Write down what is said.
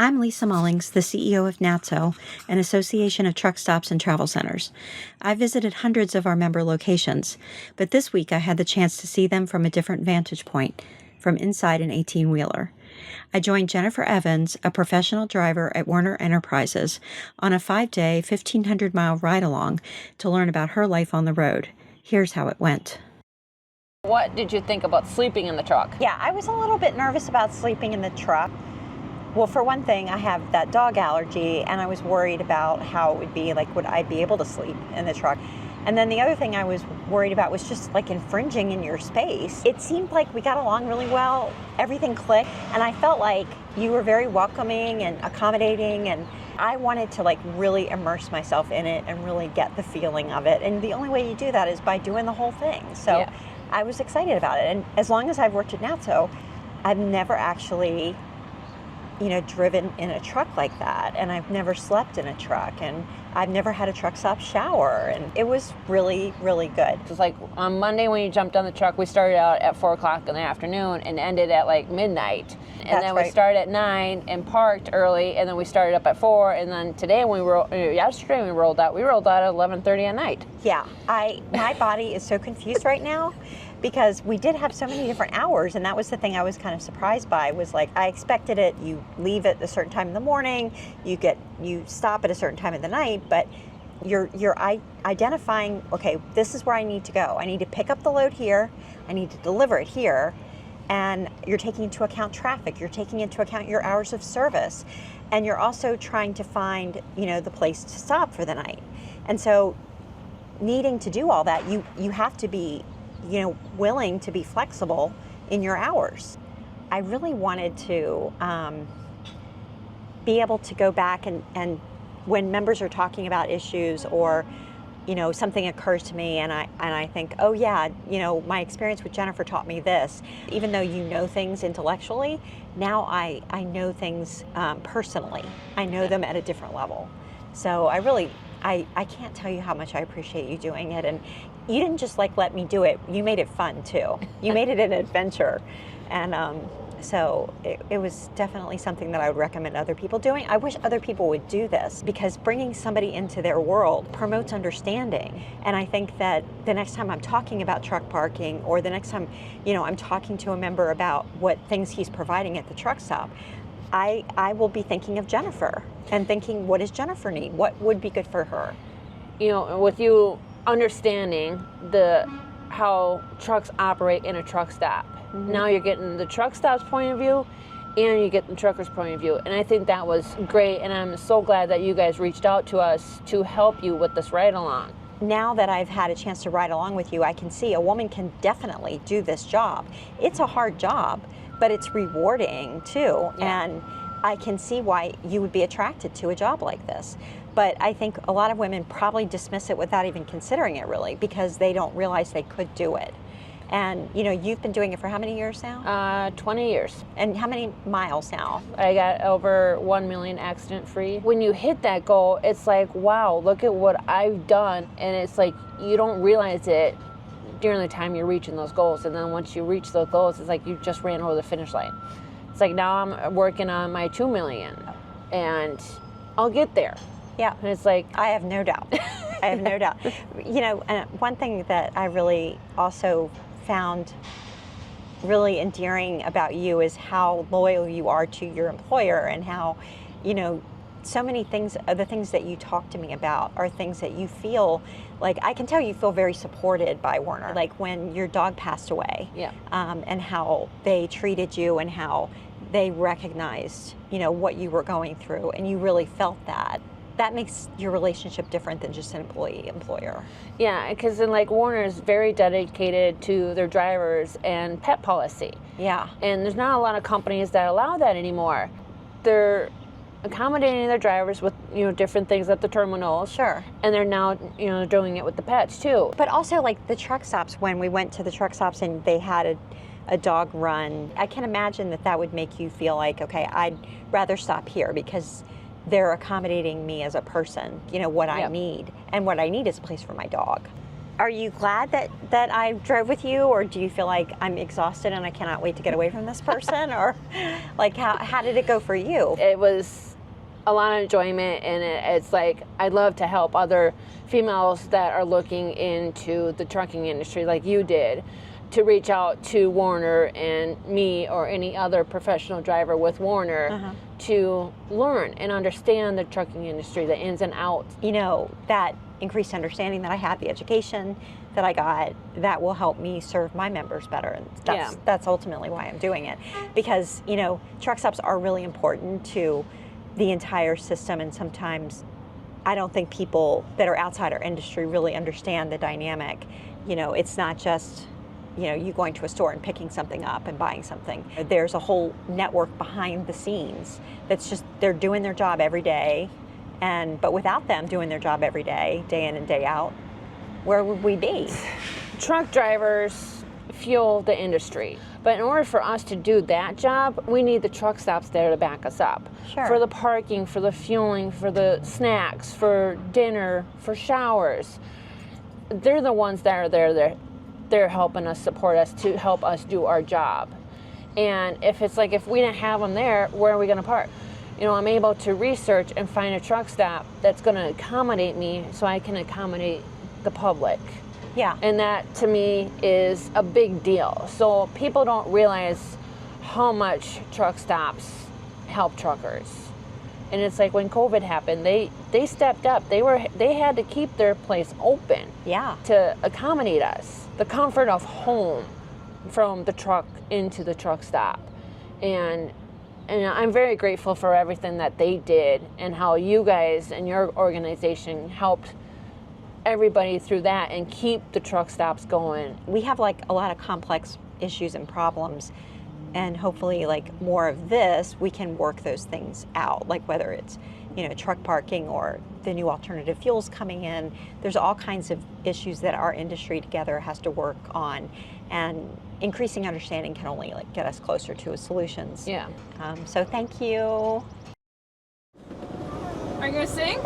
I'm Lisa Mullings, the CEO of NATSO, an association of truck stops and travel centers. I visited hundreds of our member locations, but this week I had the chance to see them from a different vantage point, from inside an 18-wheeler. I joined Jennifer Evans, a professional driver at Werner Enterprises, on a 5-day, 1,500-mile ride-along to learn about her life on the road. Here's how it went. What did you think about sleeping in the truck? Yeah, I was a little bit nervous about sleeping in the truck. Well, for one thing, I have that dog allergy, and I was worried about how it would be, like, would I be able to sleep in the truck? And then the other thing I was worried about was just, like, infringing in your space. It seemed like we got along really well, everything clicked, and I felt like you were very welcoming and accommodating, and I wanted to, like, really immerse myself in it and really get the feeling of it. And the only way you do that is by doing the whole thing. So yeah. I was excited about it. And as long as I've worked at NATSO, I've never actually driven in a truck like that, and I've never slept in a truck, and I've never had a truck stop shower, and it was really, really good. It was like on Monday when you jumped on the truck, we started out at 4 o'clock in the afternoon and ended at like midnight. And then we started at 9 and parked early, and then we started up at 4, and then today yesterday we rolled out at 11:30 at night. Yeah, my body is so confused right now, because we did have so many different hours, and that was the thing I was kind of surprised by, was like, I expected it, you leave at a certain time in the morning, you stop at a certain time of the night, but you're identifying, okay, this is where I need to go. I need to pick up the load here, I need to deliver it here, and you're taking into account traffic, you're taking into account your hours of service, and you're also trying to find, the place to stop for the night. And so needing to do all that, you have to be willing to be flexible in your hours. I really wanted to be able to go back and when members are talking about issues, or something occurs to me and I think, oh yeah, my experience with Jennifer taught me this. Even though you know things intellectually, now I know things personally. I know them at a different level. So I can't tell you how much I appreciate you doing it. And you didn't just let me do it. You made it fun too. You made it an adventure. And so it was definitely something that I would recommend other people doing. I wish other people would do this, because bringing somebody into their world promotes understanding. And I think that the next time I'm talking about truck parking, or the next time, I'm talking to a member about what things he's providing at the truck stop, I will be thinking of Jennifer and thinking, what does Jennifer need? What would be good for her? With you understanding how trucks operate in a truck stop. Mm-hmm. Now you're getting the truck stop's point of view, and you get the trucker's point of view. And I think that was great, and I'm so glad that you guys reached out to us to help you with this ride-along. Now that I've had a chance to ride along with you, I can see a woman can definitely do this job. It's a hard job, but it's rewarding too. Yeah. And I can see why you would be attracted to a job like this. But I think a lot of women probably dismiss it without even considering it, really, because they don't realize they could do it. And you've been doing it for how many years now? 20 years. And how many miles now? I got over 1 million accident free. When you hit that goal, it's like, wow, look at what I've done. And it's like, you don't realize it during the time you're reaching those goals. And then once you reach those goals, it's like you just ran over the finish line. It's like, now I'm working on my 2 million, and I'll get there. Yeah. And it's like, I have no doubt. I have no doubt. And one thing that I really also found really endearing about you is how loyal you are to your employer, and how, so many things, the things that you talk to me about are things that you feel like, I can tell you feel very supported by Werner. Like when your dog passed away, yeah, and how they treated you, and how they recognized, what you were going through, and you really felt that. That makes your relationship different than just an employee-employer. Yeah, because then Werner is very dedicated to their drivers and pet policy. Yeah. And there's not a lot of companies that allow that anymore. They're accommodating their drivers with different things at the terminals. Sure. And they're now doing it with the pets too. But also the truck stops, when we went to the truck stops and they had a dog run, I can imagine that would make you feel like, okay, I'd rather stop here, because they're accommodating me as a person, what I need. And what I need is a place for my dog. Are you glad that I drove with you, or do you feel like I'm exhausted and I cannot wait to get away from this person? Or like how did it go for you? It was a lot of enjoyment, and it's like I'd love to help other females that are looking into the trucking industry like you did, to reach out to Werner and me or any other professional driver with Werner to learn and understand the trucking industry, the ins and outs. You know, that increased understanding that I had, the education that I got, that will help me serve my members better. And that's ultimately why I'm doing it. Because, you know, truck stops are really important to the entire system, and sometimes I don't think people that are outside our industry really understand the dynamic. You know, it's not just, you know, you going to a store and picking something up and buying something. There's a whole network behind the scenes that's just, they're doing their job every day. But without them doing their job every day, day in and day out, where would we be? Truck drivers fuel the industry. But in order for us to do that job, we need the truck stops there to back us up. Sure. For the parking, for the fueling, for the snacks, for dinner, for showers. They're the ones that are there. They're helping us, support us, to help us do our job. And if it's like, if we didn't have them there, where are we going to park? You know, I'm able to research and find a truck stop that's going to accommodate me so I can accommodate the public. Yeah. And that to me is a big deal. So people don't realize how much truck stops help truckers. And it's like when COVID happened, they stepped up. They had to keep their place open. Yeah. To accommodate us. The comfort of home from the truck into the truck stop. And I'm very grateful for everything that they did and how you guys and your organization helped everybody through that and keep the truck stops going. We have like a lot of complex issues and problems, and hopefully like more of this, we can work those things out, like whether it's, you know, truck parking or the new alternative fuels coming in. There's all kinds of issues that our industry together has to work on, and increasing understanding can only like get us closer to solutions. Yeah. So thank you. Are you gonna sing?